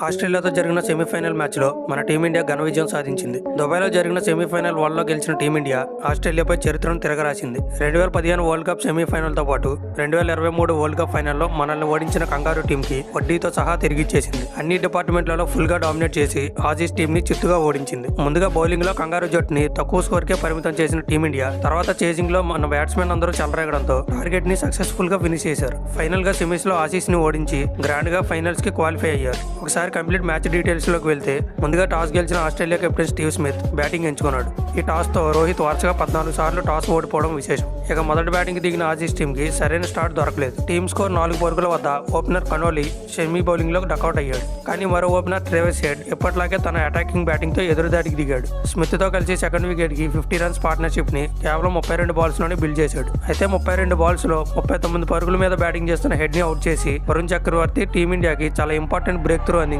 ఆస్ట్రేలియాతో జరిగిన సెమీఫైనల్ మ్యాచ్లో మన టీమిండియా ఘన విజయం సాధించింది. దుబాయ్లో జరిగిన సెమీఫైనల్ వరల్డ్లో గెలిచిన టీమిండియా ఆస్ట్రేలియాపై చరిత్రను తిరగరాసింది. 2015 వరల్డ్ కప్ సెమీఫైనల్తో పాటు 2023 వరల్డ్ కప్ ఫైనల్లో మనల్ని ఓడించిన కంగారు టీంకి వడ్డీతో సహా తిరిగిచ్చేసింది. అన్ని డిపార్ట్మెంట్లలో ఫుల్గా డామినేట్ చేసి ఆసీస్ టీంని చిత్తుగా ఓడించింది. ముందుగా బౌలింగ్లో కంగారు జట్టుని తక్కువ స్కోర్కే పరిమితం చేసిన టీమిండియా తర్వాత చేజింగ్లో మన బ్యాట్స్మెన్ అందరూ చెలరేగడంతో టార్గెట్ని సక్సెస్ఫుల్గా ఫినిష్ చేశారు. ఫైనల్గా సెమీస్లో ఆసీస్ని ఓడించి గ్రాండ్గా ఫైనల్స్కి క్వాలిఫై అయ్యారు. ఒకసారి కంప్లీట్ మ్యాచ్ డీటెయిల్స్లోకి వెళ్తే ముందుగా టాస్ గెలిచిన Australia captain Steve Smith batting ఎంచుకున్నాడు. ఈ టాస్తో రోహిత్ వరుసగా 14 సార్లు టాస్ ఓడిపోవడం విశేషం. ఇక మొదటి బ్యాటింగ్ దిగిన ఆసీస్ టీంకి సరైన స్టార్ట్ దొరకలేదు. టీమ్ స్కోర్ 4 పరుగుల వద్ద ఓపెనర్ కనోలీ సెమీ బౌలింగ్లో డకౌట్ అయ్యాడు. కానీ మరో ఓపెనర్ ట్రేవిస్ హెడ్ ఎప్పటిలాగే తన అటాకింగ్ బ్యాటింగ్తో ఎదురుదాడికి దిగాడు. స్మిత్తో కలిసి సెకండ్ వికెట్కి 50 రన్స్ పార్ట్నర్షిప్ని కేవలం 32 బాల్స్లోనే బిల్డ్ చేశాడు. అయితే 32 బాల్స్లో 39 పరుగుల మీద బ్యాటింగ్ చేస్తున్న హెడ్ని అవుట్ చేసి వరుణ్ చక్రవర్తి టీమిండియాకి చాలా ఇంపార్టెంట్ బ్రేక్ త్రూ అందించాడు.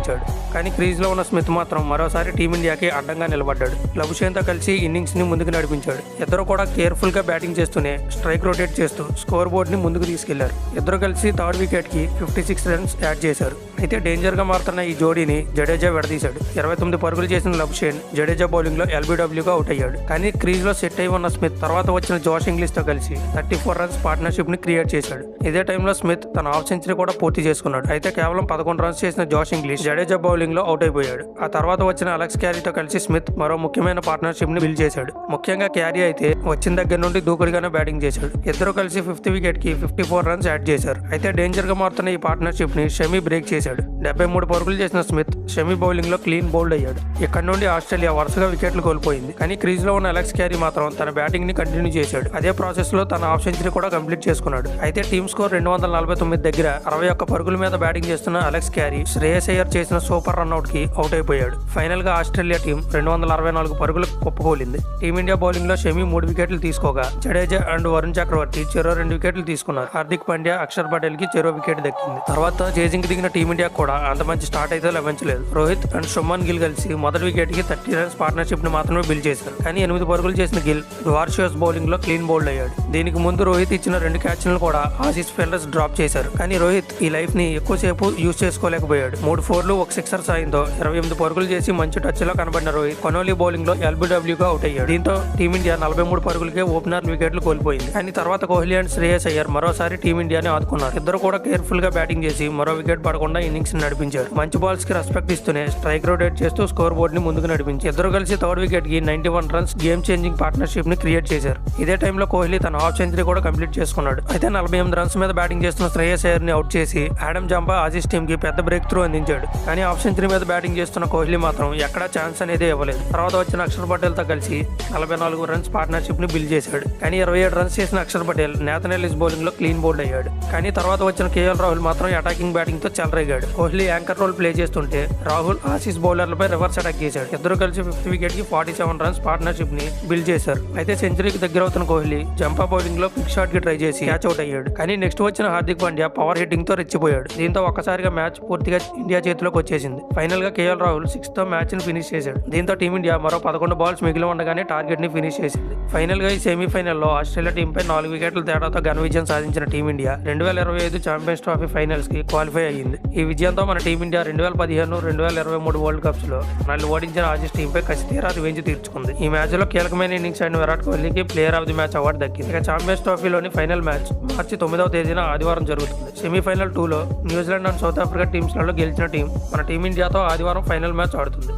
కానీ క్రీజ్లో ఉన్న స్మిత్ మాత్రం మరోసారి టీమిండియాకి అడ్డంగా నిలబడ్డాడు. లబుషేన్తో కలిసి ఇన్నింగ్స్ని ముందుకు నడిపించాడు. ఇద్దరు కూడా కేర్ఫుల్గా బ్యాటింగ్ చేస్తూనే స్ట్రైక్ రొటేట్ చేస్తూ స్కోర్ బోర్డ్ని ముందుకు తీసుకెళ్లారు. ఇద్దరు కలిసి థర్డ్ వికెట్కి 56 రన్స్ యాడ్ చేశారు. అయితే డేంజర్గా మారుతున్న ఈ జోడీని జడేజా విడదీశాడు. 29 పరుగులు చేసిన లబుషేన్ జడేజా బౌలింగ్లో ఎల్బీడబ్ల్యూగా అవుట్ అయ్యాడు. కానీ క్రీజ్లో సెట్ అయి ఉన్న స్మిత్ తర్వాత వచ్చిన జోష్ ఇంగ్లీష్తో కలిసి 34 రన్స్ పార్ట్నర్షిప్ని క్రియేట్ చేశాడు. ఇదే టైంలో స్మిత్ తన హాఫ్ సెంచరీ కూడా పూర్తి చేసుకున్నాడు. అయితే కేవలం 11 రన్స్ చేసిన జోష్ ఇంగ్లీష్ జడేజా బౌలింగ్లో అవుట్ అయిపోయాడు. ఆ తర్వాత వచ్చిన అలెక్స్ క్యారీతో కలిసి స్మిత్ మరో ముఖ్యమైన పార్ట్నర్షిప్ని బిల్డ్ చేశాడు. ముఖ్యంగా క్యారీ అయితే వచ్చిన దగ్గర నుండి దూకుడుగానే బ్యాటింగ్ చేశాడు. ఇద్దరు కలిసి 5th వికెట్కి 54 రన్స్ యాడ్ చేశారు. అయితే డేంజర్గా మారుతున్న ఈ పార్ట్నర్షిప్ని షమీ బ్రేక్ చేశాడు. 73 పరుగులు చేసిన స్మిత్ షమీ బౌలింగ్లో క్లీన్ బౌల్డ్ అయ్యాడు. ఇక్కడ నుండి ఆస్ట్రేలియా వరుసగా వికెట్లు కోల్పోయింది. కానీ క్రీజ్లో ఉన్న అలెక్స్ క్యారీ మాత్రం తన బ్యాటింగ్ని కంటిన్యూ చేశాడు. అదే ప్రాసెస్లో తన హాఫ్ సెంచరీ కూడా కంప్లీట్ చేసుకున్నాడు. అయితే టీమ్ స్కోర్ 249 దగ్గర 61 పరుగుల మీద బ్యాటింగ్ చేస్తున్న అలెక్స్ క్యారీ శ్రేయస్ అయ్యర్ చేసిన సూపర్ రన్అట్కి అవుట్ అయిపోయాడు. ఫైనల్ గా ఆస్ట్రేలియా టీం 264 పరుగులకు కుప్పకూలింది. టీమిండియా బౌలింగ్ లో షమీ 3 వికెట్లు తీసుకోగా జడేజా అండ్ వరుణ్ చక్రవర్తి చెరో 2 వికెట్లు తీసుకున్నారు. హార్దిక్ పాండ్యా, అక్షర్ పటేల్ కి చెరో వికెట్ దక్కింది. తర్వాత చేజింగ్ దిగిన టీమిండియా కూడా అంత మంచి స్టార్ట్ అయితే లభించలేదు. రోహిత్ అండ్ శుభ్మన్ గిల్ కలిసి మొదటి వికెట్ కి 30 రన్స్ పార్ట్నర్షిప్ ని మాత్రమే బిల్డ్ చేశారు. కానీ 8 పరుగులు చేసిన గిల్ ద్వార్షియోస్ బౌలింగ్ లో క్లీన్ బౌల్డ్ అయ్యాడు. దీనికి ముందు రోహిత్ ఇచ్చిన 2 క్యాచ్లను కూడా ఆసీస్ ఫీల్డర్స్ డ్రాప్ చేశారు. కానీ రోహిత్ ఈ లైఫ్ ని ఎక్కువసేపు యూజ్ చేసుకోలేకపోయాడు. 3 4లు 1 6 సాయంతో 28 పరుగులు చేసి మంచి టచ్ లో కనబడిన రోహిత్ కనోలీ బౌలింగ్ లో ఎల్బీడబ్ల్యూగా అవుట్ అయ్యాడు. దీంతో టీమిండియా 43 పరుగులకే ఓపెనర్ వికెట్లు కోల్పోయింది. కానీ తర్వాత కోహ్లీ అండ్ శ్రేయస్ అయ్యర్ మరోసారి టీమిండియాని ఆదుకున్నారు. ఇద్దరు కూడా కేర్ఫుల్ గా బ్యాటింగ్ చేసి మరో వికెట్ పడకుండా ఇన్నింగ్స్ నడిపించారు. మంచి బాల్స్ కి రెస్పెక్ట్ ఇస్తూనే స్ట్రైక్ రొటేట్ చేస్తూ స్కోర్ బోర్డ్ ని ముందుకు నడిపించి ఇద్దరు కలిసి థర్డ్ వికెట్ కి 91 రన్స్ గేమ్ చేంజింగ్ పార్ట్నర్షిప్ ని క్రియేట్ చేశారు. ఇదే టైంలో కోహ్లీ తన హాఫ్ సెంచరీ కూడా కంప్లీట్ చేసుకున్నాడు. అయితే 48 రన్స్ మీద బ్యాటింగ్ చేస్తున్న శ్రేయస్ అయ్యర్ ని అవుట్ చేసి ఆడమ్ జంపా ఆసీస్ టీమ్ కి పెద్ద బ్రేక్ త్రూ అందించాడు. కానీ హాఫ్ సెంచరీ మీద బ్యాటింగ్ చేస్తున్న కోహ్లీ మాత్రం ఎక్కడా ఛాన్స్ అనేది ఇవ్వలేదు. తర్వాత వచ్చిన అక్షర్ పటేల్ తో కలిసి 44 రన్స్ పార్ట్నర్షిప్ ని బిల్డ్ చేశాడు. కానీ 27 రన్స్ చేసిన Axar Patel Nathan Ellis bowling లో క్లీన్ బౌల్డ్ అయ్యాడు. కానీ తర్వాత వచ్చిన కేఎల్ రాహుల్ మాత్రం అటాకింగ్ బ్యాటింగ్ తో చెలరేగాడు. కోహ్లీ యాంకర్ రోల్ ప్లే చేస్తుంటే రాహుల్ ఆసీస్ బౌలర్లపై రివర్స్ అటాక్ చేశాడు. ఇద్దరు కలిసి 5th వికెట్ కి 47 రన్స్ పార్ట్నర్షిప్ ని బిల్డ్ చేశారు. అయితే సెంచరీకి దగ్గర అవుతున్న కోహ్లీ జంపా బౌలింగ్ లో క్విక్ షాట్ కి ట్రై చేసి క్యాచ్ అవుట్ అయ్యాడు. కానీ నెక్స్ట్ వచ్చిన హార్దిక్ పాండ్యా పవర్ హిట్టింగ్ తో రెచ్చిపోయాడు. దీంతో ఒక్కసారిగా మ్యాచ్ పూర్తిగా ఇండియా చేతిలోకి వచ్చేసింది. ఫైనల్ గా కేఎల్ రాహుల్ 6th మ్యాచ్ ని ఫినిష్ చేశాడు. దీంతో టీమిండియా మరో 11 బాల్స్ మిగిలి ఉండగానే టార్గెట్ ని ఫినిష్ చేసింది. ఫైనల్ గా ఈ సెమీఫైనల్లో ఆస్ట్రేలియా టీంపై 4 వికెట్ల తేడాతో ఘన విజయం సాధించిన టీమిండియా 2025 ఛాంపియన్స్ ట్రోఫీ ఫైనల్స్ కి క్వాలిఫై అయ్యింది. ఈ విజయంతో మన టీమిండియా 2015, 2023 వరల్డ్ కప్స్ లో మనల్ని ఓడించిన ఆసీస్ టీంపై కసితీరా రివెంజ్ తీర్చుకుంది. ఈ మ్యాచ్ లో కీలకమైన ఇన్నింగ్స్ అయిన విరాట్ కోహ్లీకి player of the match award దక్కింది. ఇక ఛాంపియన్స్ ట్రోఫీలోని ఫైనల్ మ్యాచ్ మార్చి 9వ తేదీన ఆదివారం జరుగుతుంది. సెమీఫైనల్ 2లో న్యూజిలాండ్ అండ్ సౌత్ ఆఫ్రికా టీమ్స్లలో గెలిచిన టీం మన టీమిండియాతో ఆదివారం ఫైనల్ మ్యాచ్ ఆడుతుంది.